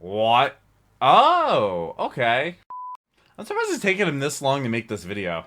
What? Oh, okay. I'm surprised it's taken him this long to make this video.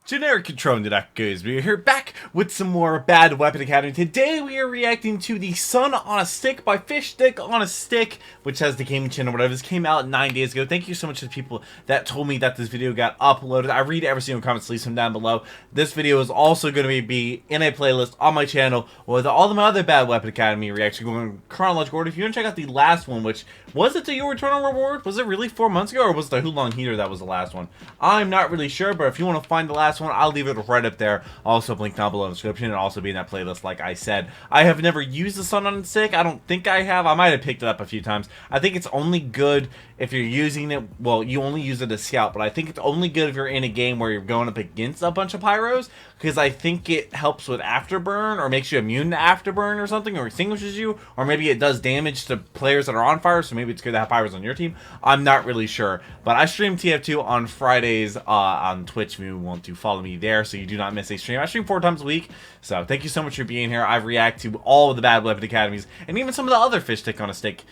Generic Control and theduckgoesmoo. We are here back with some more Bad Weapon Academy. Today we are reacting to the Sun on a Stick by Fish Stick on a Stick, which has the gaming channel, whatever. This came out 9 days ago. Thank you so much to the people that told me that this video got uploaded. I read every single comment, so leave some down below. This video is also going to be in a playlist on my channel with all of my other Bad Weapon Academy reactions going in chronological order. If you want to check out the last one, which was it the Your Eternal Reward? Was it really 4 months ago, or was it the Who Long Heater that was the last one? I'm not really sure, but if you want to find the last one, I'll leave it right up there. Also link down below in the description, and also be in that playlist like I said. I have never used the Sun on a Stick. I don't think I have. I might have picked it up a few times. I think it's only good if you're using it, well, you only use it as scout, but I think it's only good if you're in a game where you're going up against a bunch of pyros, because I think it helps with afterburn, or makes you immune to afterburn or something, or extinguishes you, or maybe it does damage to players that are on fire, so maybe it's good to have pyros on your team. I'm not really sure, but I stream TF2 on Fridays on Twitch if you want to follow me there, so you do not miss a stream. I stream 4 times a week, so thank you so much for being here. I react to all of the Bad Weapon Academies, and even some of the other Fish Stick on a Stick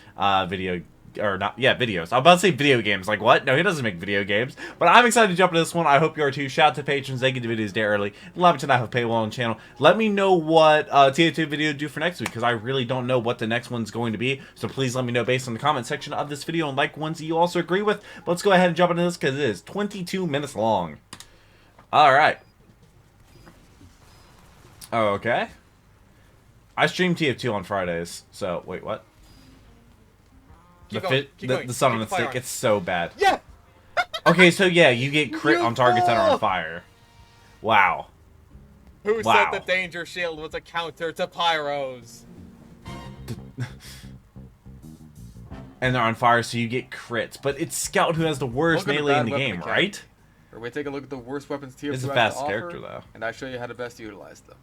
videos. I'm about to say video games. Like, what? No, he doesn't make video games. But I'm excited to jump into this one. I hope you are too. Shout out to patrons. They get the videos day early. Love it to not have a paywall on the channel. Let me know what TF2 video to do for next week, because I really don't know what the next one's going to be. So please let me know based on the comment section of this video, and like ones that you also agree with. But let's go ahead and jump into this, because it is 22 minutes long. Alright. Okay. I stream TF2 on Fridays. So, wait, what? The Sun on a Stick, it's so bad. Yeah! Okay, so yeah, you get crit on targets that are on fire. Wow. Who said the danger shield was a counter to pyros? And they're on fire, so you get crits. But it's Scout who has the worst melee in the game, right? Where we take a look at the worst weapons TF2 has to offer. It's a fast character, though. And I show you how to best utilize them.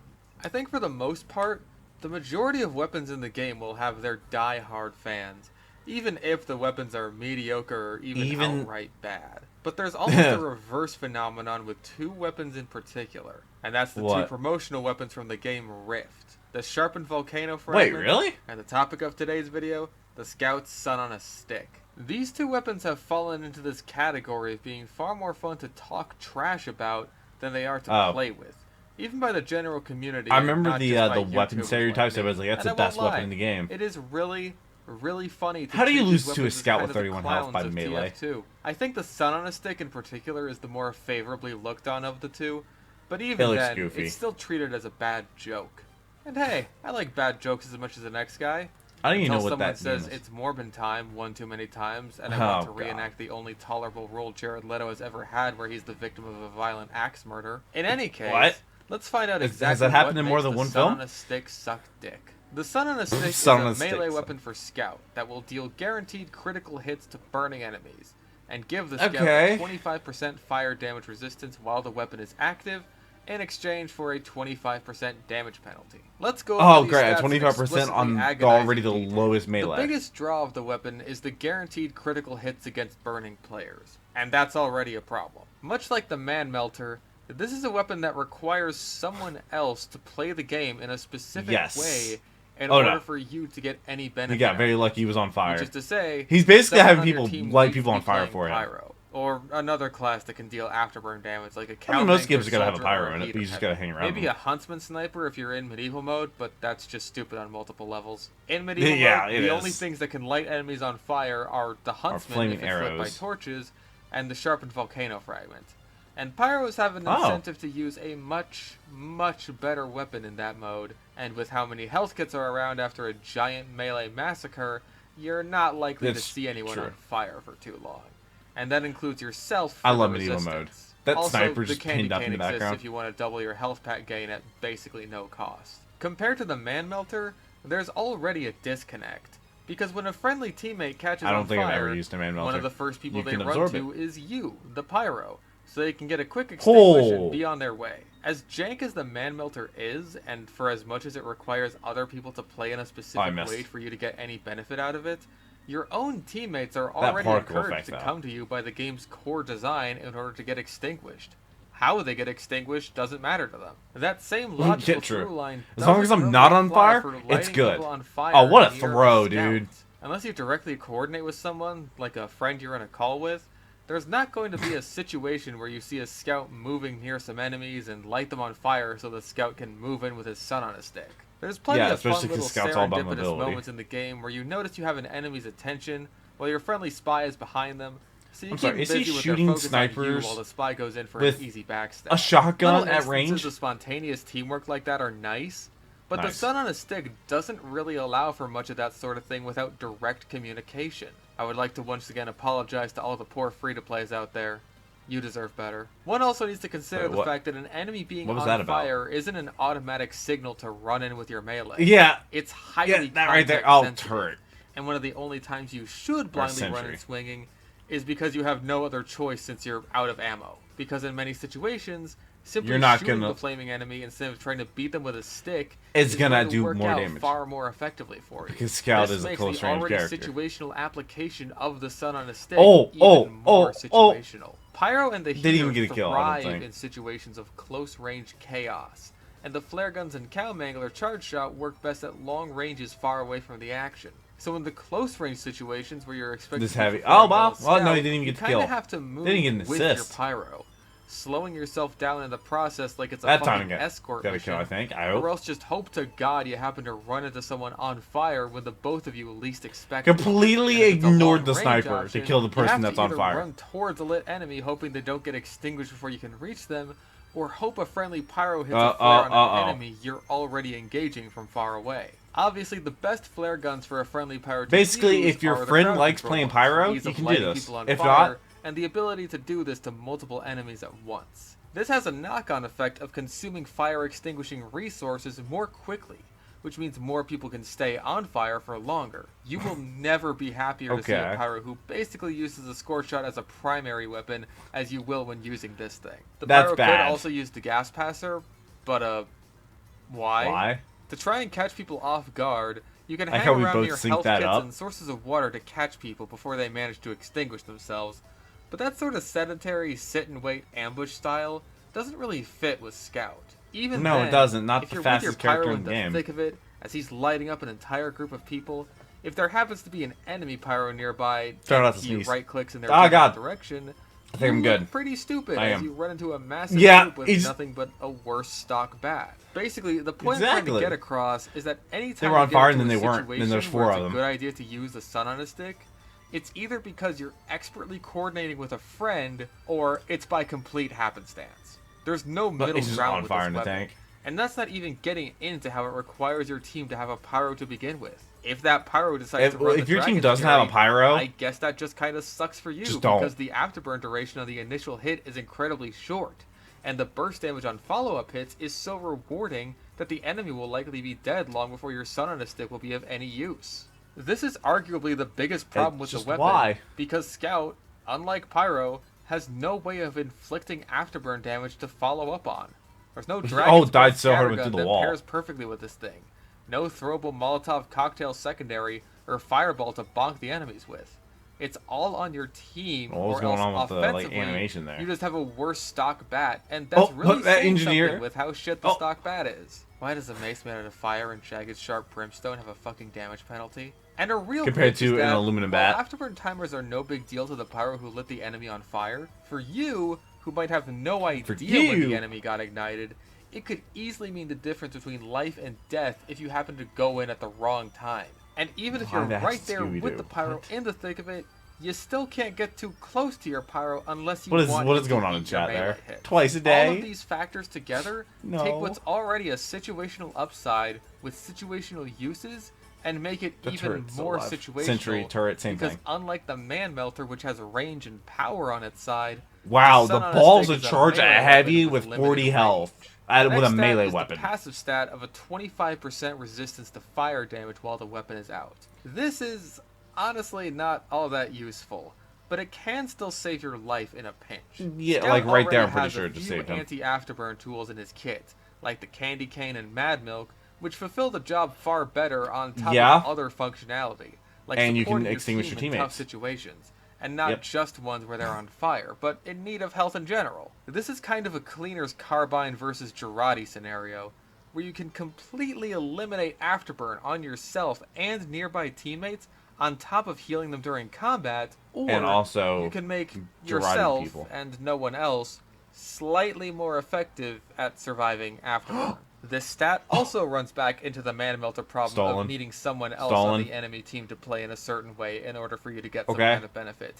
I think for the most part, the majority of weapons in the game will have their die-hard fans, even if the weapons are mediocre or even outright bad. But there's almost a reverse phenomenon with 2 weapons in particular, and that's the 2 promotional weapons from the game Rift. The Sharpened Volcano Fragment, wait, really? And the topic of today's video, the Scout's Sun on a Stick. These 2 weapons have fallen into this category of being far more fun to talk trash about than they are to play with. Even by the general community. I remember the weapon stereotypes. I was like, that's the best weapon in the game. It is really funny. How do you lose to a Scout with 31 health by the melee? I think the Sun on a Stick in particular is the more favorably looked on of the 2, but even then, it's still treated as a bad joke. And hey, I like bad jokes as much as the next guy. I don't even know what that means. Someone says it's Morbin time one too many times, and I want to reenact the only tolerable role Jared Leto has ever had, where he's the victim of a violent axe murder. In any case, let's find out exactly has that happened in more than one film? Sun on a Stick suck dick. The Sun on a Stick is a melee weapon for Scout that will deal guaranteed critical hits to burning enemies, and give the Scout a 25% fire damage resistance while the weapon is active, in exchange for a 25% damage penalty. Let's go over these great, stats 25% on already the lowest melee. The biggest draw of the weapon is the guaranteed critical hits against burning players, and that's already a problem. Much like the Man Melter, this is a weapon that requires someone else to play the game in a specific way in order for you to get any benefit. He got very lucky he was on fire. Which is to say, he's basically having people light people on fire for him. Pyro, or another class that can deal afterburn damage, like a Cow. Most games are gonna have a pyro in it, but you just gotta hang around. Maybe a Huntsman Sniper if you're in medieval mode, but that's just stupid on multiple levels. In medieval mode, the only things that can light enemies on fire are the Huntsman if it's lit by torches, and the Sharpened Volcano Fragment. And pyros have an incentive to use a much better weapon in that mode, and with how many health kits are around after a giant melee massacre, you're not likely to see anyone on fire for too long. And that includes yourself. I love medieval mode. That also, sniper just pinned up in the background. Exists if you want to double your health pack gain at basically no cost. Compared to the Man Melter, there's already a disconnect. Because when a friendly teammate catches on fire, one of the first people they run to is you, the pyro, so they can get a quick extinguish and be on their way. As jank as the Man Melter is, and for as much as it requires other people to play in a specific way for you to get any benefit out of it, your own teammates are already encouraged to come to you by the game's core design in order to get extinguished. How they get extinguished doesn't matter to them. That same logical through line. As long as I'm not on fire, it's good. Oh, what a throw, dude. Unless you directly coordinate with someone, like a friend you're in a call with, there's not going to be a situation where you see a scout moving near some enemies and light them on fire so the scout can move in with his son on a stick. There's plenty of fun little serendipitous moments in the game where you notice you have an enemy's attention while your friendly spy is behind them, so you keep busy with their focus on you while the spy goes in for an easy backstab. A shotgun at range? Instances of spontaneous teamwork like that are nice, but the son on a stick doesn't really allow for much of that sort of thing without direct communication. I would like to once again apologize to all the poor free-to-plays out there. You deserve better. One also needs to consider the fact that an enemy being on fire isn't an automatic signal to run in with your melee. Yeah. It's highly that right there. Oh, turret. And one of the only times you should blindly run in swinging is because you have no other choice since you're out of ammo. Because in many situations, simply shooting the flaming enemy instead of trying to beat them with a stick is going to do more damage far more effectively for you. Because Scout is a close range character. This makes the already situational application of the sun on a stick even more situational. Pyro and the heater thrive in situations of close range chaos, and the flare guns and cow mangler charge shot work best at long ranges far away from the action. So in the close range situations where you're expected to heavy, no, he didn't even get the kill. You kind of have to move with your pyro, slowing yourself down in the process like it's a fucking escort mission, I think. I hope. Or else just hope to God you happen to run into someone on fire when the both of you least expect it. Completely ignored the sniper to kill the person that's on fire. Run towards a lit enemy hoping they don't get extinguished before you can reach them, or hope a friendly pyro hits a flare on an enemy you're already engaging from far away. Obviously, the best flare guns for a friendly pyro to basically, use if your friend likes playing pyro, you can do this. If not, and the ability to do this to multiple enemies at once. This has a knock-on effect of consuming fire-extinguishing resources more quickly, which means more people can stay on fire for longer. You will never be happier to see a pyro who basically uses a score shot as a primary weapon as you will when using this thing. The pyro could also use the gas passer, but why? Why? To try and catch people off guard, you can hang around near health kits and sources of water to catch people before they manage to extinguish themselves. But that sort of sedentary sit-and-wait ambush style doesn't really fit with Scout. Even then, it doesn't. Not the fastest character in the game. If you're with your pyro in the thick of it, as he's lighting up an entire group of people, if there happens to be an enemy pyro nearby and he right-clicks in their direction, I think I'm good. Pretty stupid as you run into a massive group with nothing but a worse stock bat. Basically, the point I'm trying to get across is that anytime they were on fire and then they weren't, and then there's 4 of them. It's a good idea to use the sun on a stick. It's either because you're expertly coordinating with a friend, or it's by complete happenstance. There's no middle ground with this weapon. And that's not even getting into how it requires your team to have a pyro to begin with. If that pyro decides to run if your team doesn't have a pyro, I guess that just kind of sucks for you, because the afterburn duration of the initial hit is incredibly short, and the burst damage on follow-up hits is so rewarding that the enemy will likely be dead long before your sun on a stick will be of any use. This is arguably the biggest problem with the weapon, because Scout, unlike pyro, has no way of inflicting afterburn damage to follow up on. There's no dragon died so hard went through the that wall. pairs perfectly with this thing. No throwable Molotov cocktail secondary or fireball to bonk the enemies with. It's all on your team, or else offensively, you just have a worse stock bat, and that's really saying something with how shit the stock bat is. Why does a mace made out of fire and jagged sharp brimstone have a fucking damage penalty? And a real compared to an aluminum bat. Afterburn timers are no big deal to the pyro who lit the enemy on fire. For you, who might have no idea when the enemy got ignited, it could easily mean the difference between life and death if you happen to go in at the wrong time. And even if you're right there with the pyro in the thick of it, you still can't get too close to your pyro unless you want what is going on in chat there? Hit. Twice a day? All of these factors together take what's already a situational upside with situational uses and make it even more situational. Sentry turret, same thing. Because unlike the man melter, which has range and power on its side, wow, the balls are charged at heavy with 40 health. With a melee weapon. The passive stat of a 25% resistance to fire damage while the weapon is out. This is honestly not all that useful, but it can still save your life in a pinch. Yeah, Scout like right there, I'm pretty sure it just saved him. Anti-afterburn tools in his kit, like the candy cane and mad milk, which fulfill the job far better on top of other functionality, like and you can extinguish your teammates in tough situations. And not just ones where they're on fire, but in need of health in general. This is kind of a cleaner's carbine versus Girardi scenario, where you can completely eliminate afterburn on yourself and nearby teammates on top of healing them during combat, or and also you can make yourself and no one else slightly more effective at surviving afterward. This stat also runs back into the Man Melter problem of needing someone else on the enemy team to play in a certain way in order for you to get some kind of benefit.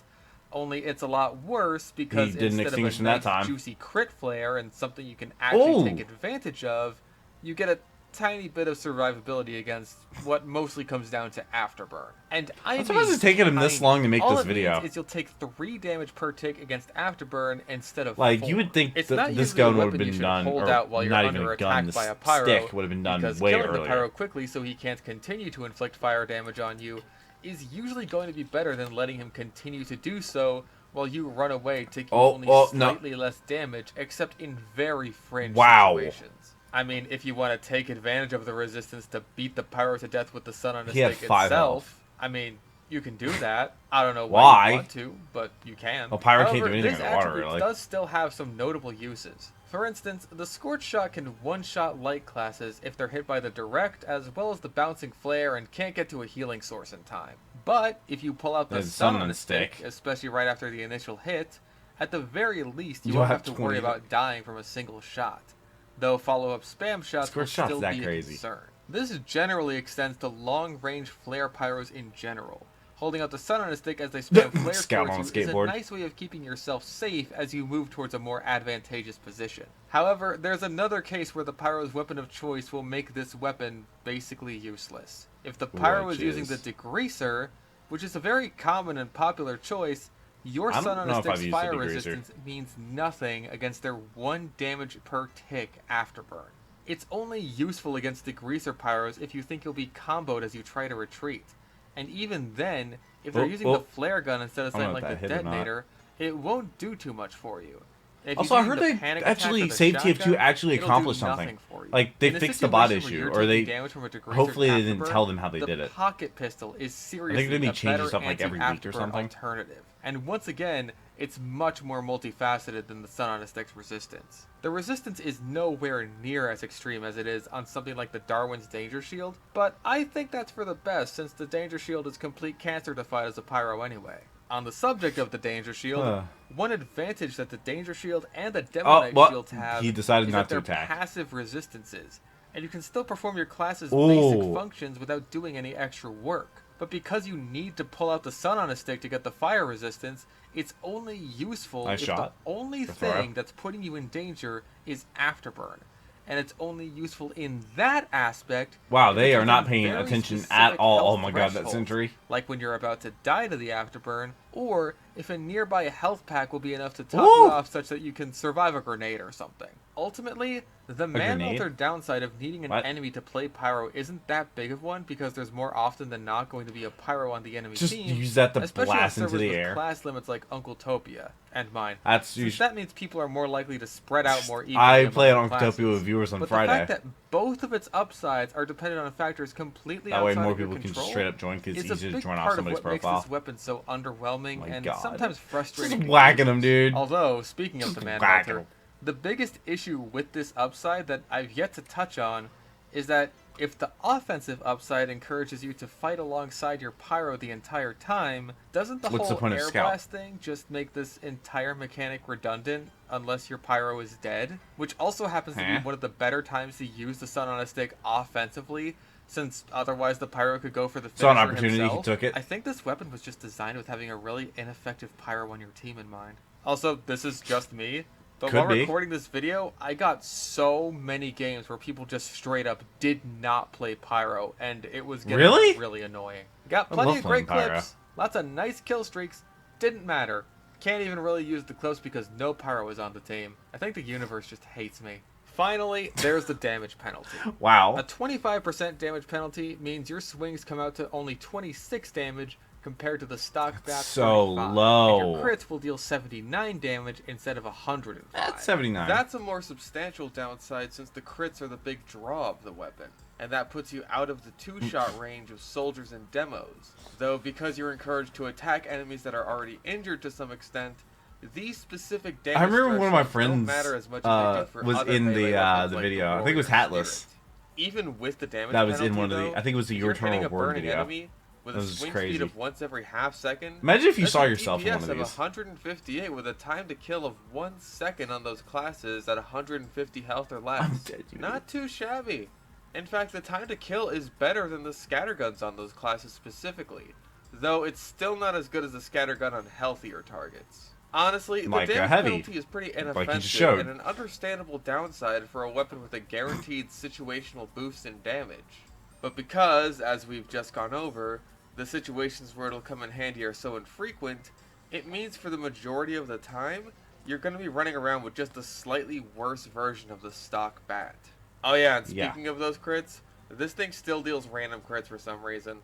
Only it's a lot worse because instead of a nice juicy crit flare and something you can actually take advantage of, you get a tiny bit of survivability against what mostly comes down to afterburn. And I'm surprised it's taken him this long to make this video. All it means is you'll take 3 damage per tick against afterburn instead of 4. 4. You would think that this gun would have been done, or not even a gun, this stick would have been done way earlier. Killing the pyro quickly so he can't continue to inflict fire damage on you is usually going to be better than letting him continue to do so while you run away, taking only slightly less damage, except in very fringe situations. I mean, if you want to take advantage of the resistance to beat the pyro to death with the sun on his stick itself, I mean, you can do that. I don't know why you want to, but you can. Well, pyro can't do anything in the water, really. This does still have some notable uses. For instance, the Scorch Shot can one-shot light classes if they're hit by the direct, as well as the bouncing flare, and can't get to a healing source in time. But if you pull out the sun on a stick, especially right after the initial hit, at the very least, you won't have to worry about dying from a single shot. Though follow-up spam shots will still be a concern. This generally extends to long-range flare pyros in general. Holding out the sun on a stick as they spam flares towards you is a nice way of keeping yourself safe as you move towards a more advantageous position. However, there's another case where the pyro's weapon of choice will make this weapon basically useless. If the pyro is using the degreaser, which is a very common and popular choice, your sun on a stick's fire resistance means nothing against their 1 damage per tick afterburn. It's only useful against degreaser pyros if you think you'll be comboed as you try to retreat. And even then, if they're using the flare gun instead of something like the detonator, it won't do too much for you. Also, I heard they actually, Save TF2 actually accomplished something. Like, they fixed the bot issue, or they, hopefully they didn't tell them how they did it. The pocket pistol is seriously a better stuff like every week or something. Alternative. And once again, it's much more multifaceted than the sun on a stick's resistance. The resistance is nowhere near as extreme as it is on something like the Darwin's Danger Shield, but I think that's for the best since the Danger Shield is complete cancer-defied as a pyro anyway. On the subject of the Danger Shield, one advantage that the Danger Shield and the Demo Knight shields have is that they're passive resistances, and you can still perform your class's basic functions without doing any extra work. But because you need to pull out the sun on a stick to get the fire resistance, it's only useful if the only thing that's putting you in danger is afterburn. And it's only useful in that aspect. Wow, they are not paying attention at all. Oh my god, that Sentry. Like when you're about to die to the afterburn, or if a nearby health pack will be enough to top you off such that you can survive a grenade or something. Ultimately, the Man-Melter downside of needing an enemy to play pyro isn't that big of one because there's more often than not going to be a pyro on the enemy team. Just use that to blast into the air. With class limits like Uncletopia and mine. Since that means people are more likely to spread out more evenly. I play on Uncletopia with viewers on Friday. The fact that both of its upsides are dependent on factors completely outside of your control. That way more people can straight up join because it's easier to join off somebody's profile. It's a big part of what makes this weapon so underwhelming and sometimes frustrating. Just whacking them, dude. Although, speaking of the Man-Melter, the biggest issue with this upside that I've yet to touch on is that if the offensive upside encourages you to fight alongside your pyro the entire time, doesn't the whole air blast thing just make this entire mechanic redundant unless your pyro is dead? Which also happens to be one of the better times to use the sun on a stick offensively, since otherwise the pyro could go for the finisher an opportunity himself. He took it. I think this weapon was just designed with having a really ineffective pyro on your team in mind. Also, this is just me. But while recording this video, I got so many games where people just straight up did not play pyro, and it was getting really annoying. Got plenty of great clips, lots of nice kill streaks, didn't matter. Can't even really use the clips because no pyro is on the team. I think the universe just hates me. Finally, there's the damage penalty. Wow. A 25% damage penalty means your swings come out to only 26 damage compared to the stock BAP so low. And your crits will deal 79 damage instead of 105. That's 79. That's a more substantial downside since the crits are the big draw of the weapon. And that puts you out of the 2-shot range of soldiers and demos. Though because you're encouraged to attack enemies that are already injured to some extent, these specific damage I remember one of my friends don't matter as much as they do for was other in the like video. I think it was Hatless. Even with the damage that was penalty, in one of the. I think it was the Your Eternal Word video. Enemy with a swing speed of once every half second. Imagine if you saw yourself in one of these. DPS of 158 with a time to kill of 1 second on those classes at 150 health or less. I'm dead, Not too shabby. In fact, the time to kill is better than the scatterguns on those classes specifically, though it's still not as good as the scattergun on healthier targets. Honestly, the damage penalty is pretty inoffensive and an understandable downside for a weapon with a guaranteed situational boost in damage. But because, as we've just gone over, the situations where it'll come in handy are so infrequent, it means for the majority of the time, you're going to be running around with just a slightly worse version of the stock bat. Oh yeah, and speaking of those crits, this thing still deals random crits for some reason.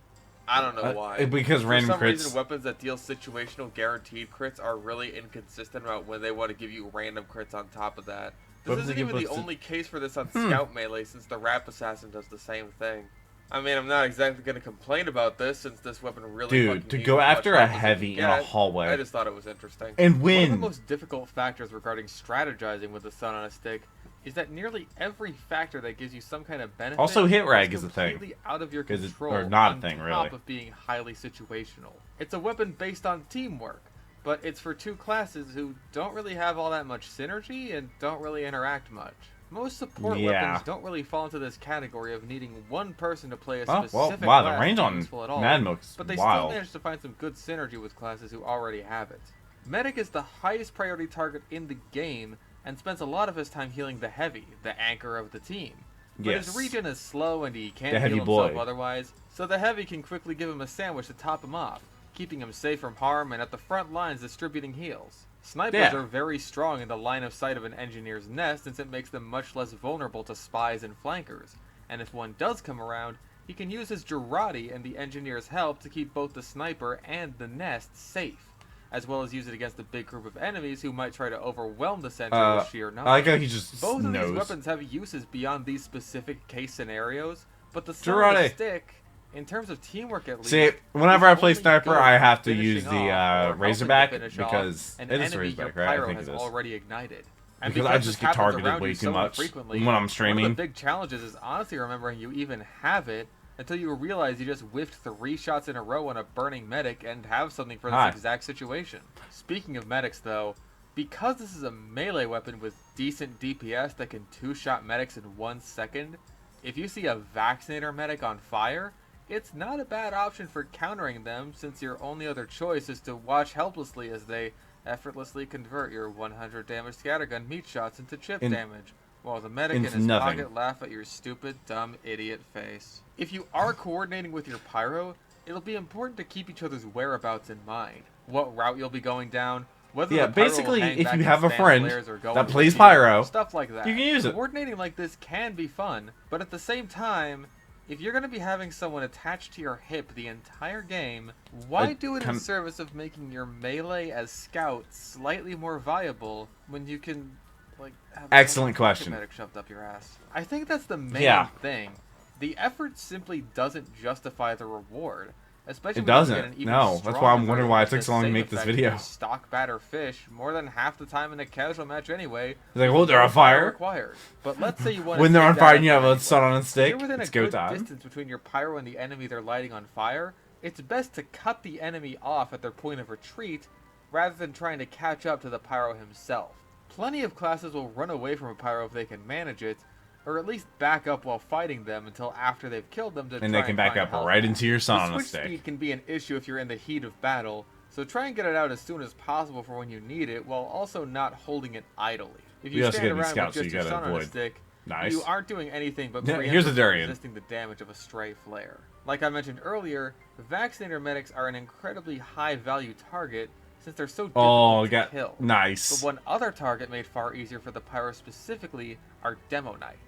I don't know why. Because random crits... For some reason, weapons that deal situational guaranteed crits are really inconsistent about when they want to give you random crits on top of that. This isn't even the only case for this on Scout Melee, since the Rap Assassin does the same thing. I mean, I'm not exactly going to complain about this, since this weapon really Dude, to go after a heavy in a hallway... I just thought it was interesting. And win! One of the most difficult factors regarding strategizing with the Sun on a Stick is that nearly every factor that gives you some kind of benefit also hit rag is a thing, completely out of your control, or not a thing, on really. top of being highly situational. It's a weapon based on teamwork, but it's for two classes who don't really have all that much synergy and don't really interact much. Most support weapons don't really fall into this category of needing one person to play a specific wow, class the range on at all, Mad Milk's but they wild. still manage to find some good synergy with classes who already have it. Medic is the highest priority target in the game, and spends a lot of his time healing the heavy, the anchor of the team. But his regen is slow and he can't heal himself otherwise, so the heavy can quickly give him a sandwich to top him off, keeping him safe from harm and at the front lines distributing heals. Snipers are very strong in the line of sight of an engineer's nest, since it makes them much less vulnerable to spies and flankers, and if one does come around, he can use his Girardi and the engineer's help to keep both the sniper and the nest safe, as well as use it against a big group of enemies who might try to overwhelm the center with sheer numbers. I like how he just Both of these weapons have uses beyond these specific case scenarios, but the Stick, in terms of teamwork at least... See, whenever I play Sniper, I have to use the Razorback, because it is Razorback, right? I think it is. Already ignited. And because I just get targeted way too much when I'm streaming. One of the big challenges is honestly remembering you even have it, until you realize you just whiffed 3 shots in a row on a burning medic and have something for this exact situation. Speaking of medics though, because this is a melee weapon with decent DPS that can 2-shot medics in 1 second, if you see a Vaccinator medic on fire, it's not a bad option for countering them, since your only other choice is to watch helplessly as they effortlessly convert your 100 damage scattergun meat shots into chip damage, while the medic in his pocket laugh at your stupid, dumb, idiot face. If you are coordinating with your pyro, it'll be important to keep each other's whereabouts in mind. What route you'll be going down, whether the pyro basically, will hang if back you have a friend that plays team, pyro, stuff like that. You can use it. Coordinating like this can be fun, but at the same time, if you're going to be having someone attached to your hip the entire game, why do it in service of making your melee as Scout slightly more viable when you can, like, have excellent question. Medic shoved up your ass? I think that's the main thing. The effort simply doesn't justify the reward. Especially it doesn't. No, that's why I'm wondering why it took so long to make this video. Stock batter fish more than half the time in a casual match anyway. It's like, well, they're on fire. Required. But let's say you want when they're on fire and you have a Sun on a Stick, if you're within it's a go good time. distance between your pyro and the enemy they're lighting on fire, it's best to cut the enemy off at their point of retreat rather than trying to catch up to the pyro himself. Plenty of classes will run away from a pyro if they can manage it, or at least back up while fighting them until after they've killed them to and they can back up right into your Sun on a Stick. Switch speed can be an issue if you're in the heat of battle, so try and get it out as soon as possible for when you need it, while also not holding it idly. If you stand around with just your Sun on a Stick, you aren't doing anything but resisting the damage of a stray flare. Like I mentioned earlier, Vaccinator medics are an incredibly high-value target, since they're so difficult to kill. Nice. But one other target made far easier for the pyro specifically are Demo Knights.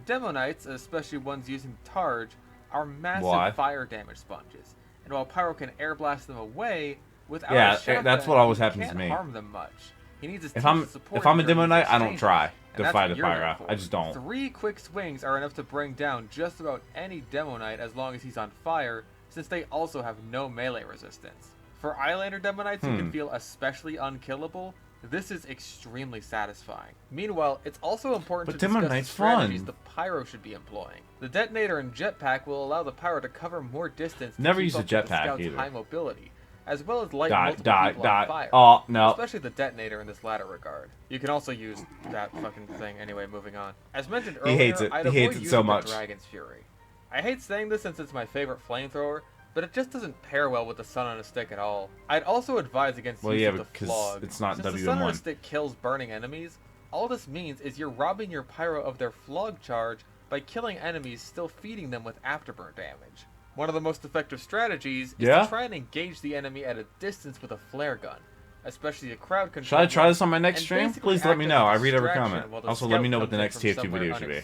Demo Knights, especially ones using Targe, are massive fire damage sponges, and while pyro can air blast them away, without a shotgun, that's what always happens to me. Can't harm them much. He needs his if I'm a Demo Knight, I don't try to fight a pyro. I just don't. 3 quick swings are enough to bring down just about any Demo Knight as long as he's on fire, since they also have no melee resistance. For Islander Demo Knights who can feel especially unkillable, This is extremely satisfying. Meanwhile, it's also important to discuss the strategies the pyro should be employing. The detonator and jetpack will allow the pyro to cover more distance to Never keep use a up with the jetpack scout's either. high mobility, as well as light multiple people on fire. Oh, no. Especially the detonator in this latter regard. You can also use that fucking thing. Anyway, moving on. As mentioned earlier, he hates it. I'd avoid using the Dragon's Fury. I hate saying this since it's my favorite flamethrower, but it just doesn't pair well with the Sun on a Stick at all. I'd also advise against using the Flog. It's not Since WM1. the Sun on a Stick kills burning enemies, all this means is you're robbing your pyro of their Flog charge by killing enemies, still feeding them with afterburn damage. One of the most effective strategies is to try and engage the enemy at a distance with a flare gun, especially a crowd control. Should I try this on my next stream? Please let me know. I read every comment. Also, let me know what the next TF2 video should be.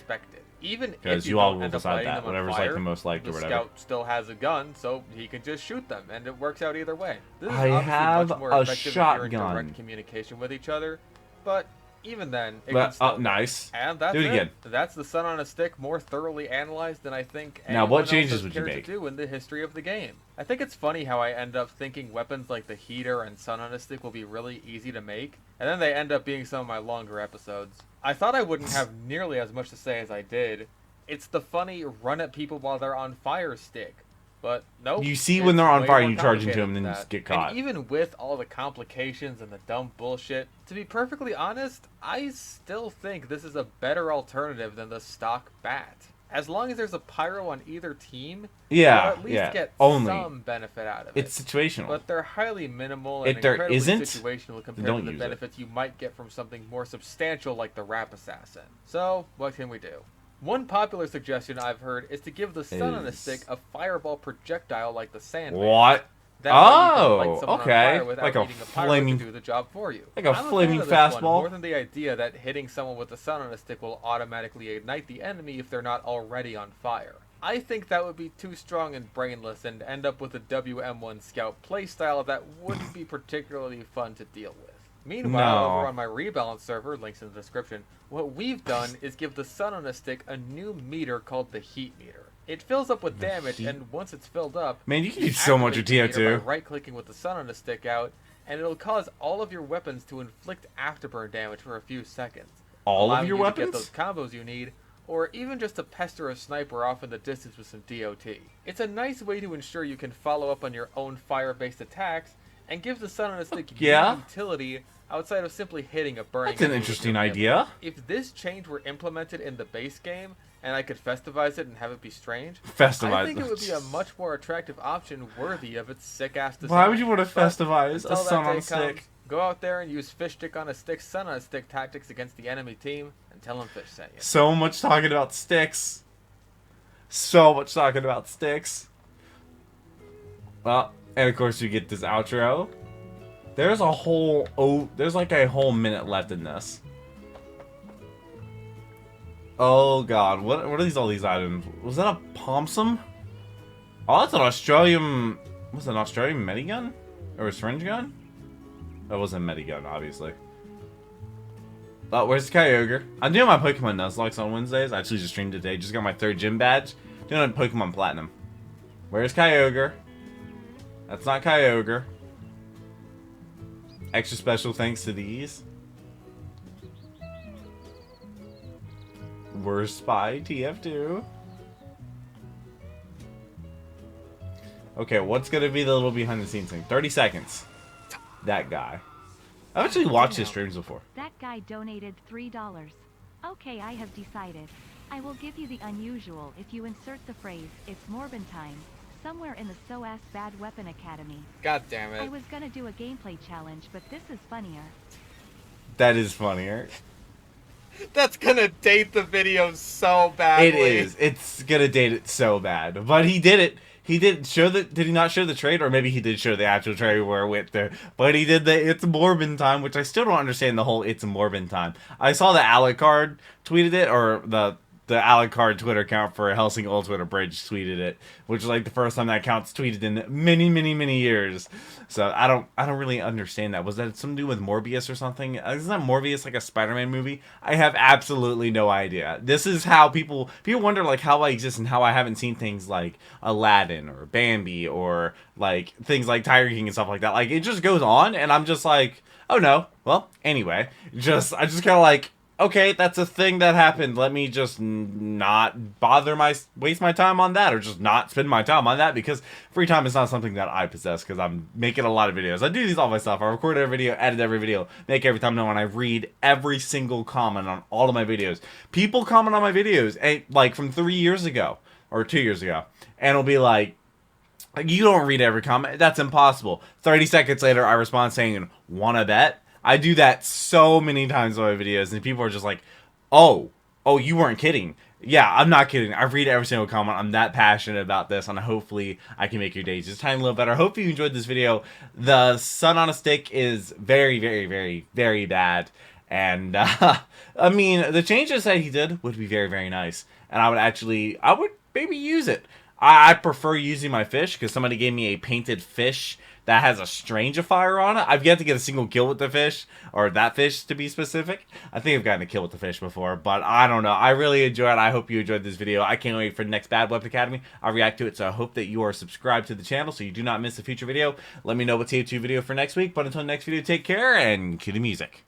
Even because you all will decide that, whatever's like the most liked or whatever. The scout still has a gun, so he can just shoot them, and it works out either way. This is I have much more a effective shotgun. If you're in direct communication with each other, but even then, it can still nice. And that's do it again. That's the Sun on a Stick more thoroughly analyzed than I think now, what changes would you make? To do in the history of the game. I think it's funny how I end up thinking weapons like the heater and Sun on a Stick will be really easy to make, and then they end up being some of my longer episodes. I thought I wouldn't have nearly as much to say as I did. It's the funny run at people while they're on fire stick. But nope. You see when they're on fire and you charge into them and then you just get caught. And even with all the complications and the dumb bullshit, to be perfectly honest, I still think this is a better alternative than the stock bat. As long as there's a pyro on either team, you'll at least get some benefit out of it. It's situational. But they're highly minimal and incredibly situational compared to the benefits you might get from something more substantial like the Rap Assassin. So, what can we do? One popular suggestion I've heard is to give the Sun on a Stick a fireball projectile like the Sandman. What? Oh, okay. Like a flaming, to do the job for you. Like a flaming fastball. More than the idea that hitting someone with the Sun on a Stick will automatically ignite the enemy if they're not already on fire. I think that would be too strong and brainless and end up with a WM1 Scout playstyle that wouldn't be particularly fun to deal with. Meanwhile, over on my Rebalance server, links in the description, what we've done is give the Sun on a Stick a new meter called the Heat Meter. It fills up with damage, and once it's filled up, man, you can do so much with TF2. By right-clicking with the Sun on a Stick out, and it'll cause all of your weapons to inflict afterburn damage for a few seconds. All of your weapons? To get those combos you need, or even just to pester a sniper off in the distance with some DOT. It's a nice way to ensure you can follow up on your own fire-based attacks, and give the Sun on a Stick utility outside of simply hitting a burning. That's an interesting idea. If this change were implemented in the base game, and I could festivize it and have it be strange, I think it would be a much more attractive option worthy of its sick-ass design. Why would you want to festivize a Sun on a Stick? Go out there and use fish stick on a stick, Sun on a Stick tactics against the enemy team, and tell them Fish sent you. So much talking about sticks. So much talking about sticks. Well, and of course you get this outro. There's a whole, there's like a whole minute left in this. Oh god, what are all these items? Was that a Pomsum? Oh, that's an Australian, was it an Australian medigun? Or a syringe gun? That wasn't a medigun, obviously. Oh, where's Kyogre? I'm doing my Pokemon Nuzlocke on Wednesdays. I actually just streamed today, just got my 3rd gym badge. Doing Pokemon Platinum. Where's Kyogre? That's not Kyogre. Extra special thanks to these. Worst Spy TF2. Okay, what's gonna be the little behind the scenes thing? 30 seconds. That guy. I've actually watched his streams before. That guy donated $3. Okay, I have decided. I will give you the unusual if you insert the phrase, "It's Morbin time," somewhere in the So-Ass Bad Weapon Academy. God damn it. I was gonna do a gameplay challenge, but this is funnier. That is funnier. That's gonna date the video so badly. It is. It's gonna date it so bad. But he did it. He did show the. Did he not show the trade, or maybe he did show the actual trade where it went there? But he did the "It's Morbin time," which I still don't understand the whole "It's Morbin time." I saw the Alucard tweeted it, or the the Alan Card Twitter account for Helsing Old Twitter Bridge tweeted it, which is like the first time that account's tweeted in many years. So I don't really understand that. Was that something to do with Morbius or something? Isn't that Morbius like a Spider-Man movie? I have absolutely no idea. This is how people wonder like how I exist and how I haven't seen things like Aladdin or Bambi or like things like Tiger King and stuff like that. Like it just goes on and I'm just like, oh no. Well, anyway, I just kind of like, okay, that's a thing that happened. Let me just not waste my time on that, or just not spend my time on that, because free time is not something that I possess, because I'm making a lot of videos. I do these all myself. I record every video, edit every video, make every thumbnail, and I read every single comment on all of my videos. People comment on my videos, like from 3 years ago, or 2 years ago, and it'll be like, you don't read every comment. That's impossible. 30 seconds later, I respond saying, wanna bet? I do that so many times in my videos, and people are just like, oh, you weren't kidding. Yeah, I'm not kidding. I read every single comment. I'm that passionate about this, and hopefully I can make your days just a tiny little better. I hope you enjoyed this video. The sun on a stick is very bad, and I mean, the changes that he did would be very nice, and I would maybe use it. I prefer using my fish, because somebody gave me a painted fish that has a Strangifier on it. I've yet to get a single kill with the fish, or that fish to be specific. I think I've gotten a kill with the fish before, but I don't know. I really enjoyed it. I hope you enjoyed this video. I can't wait for the next Bad Weapon Academy. I'll react to it, so I hope that you are subscribed to the channel so you do not miss a future video. Let me know what's the YouTube video for next week, but until next video, take care, and cue the music.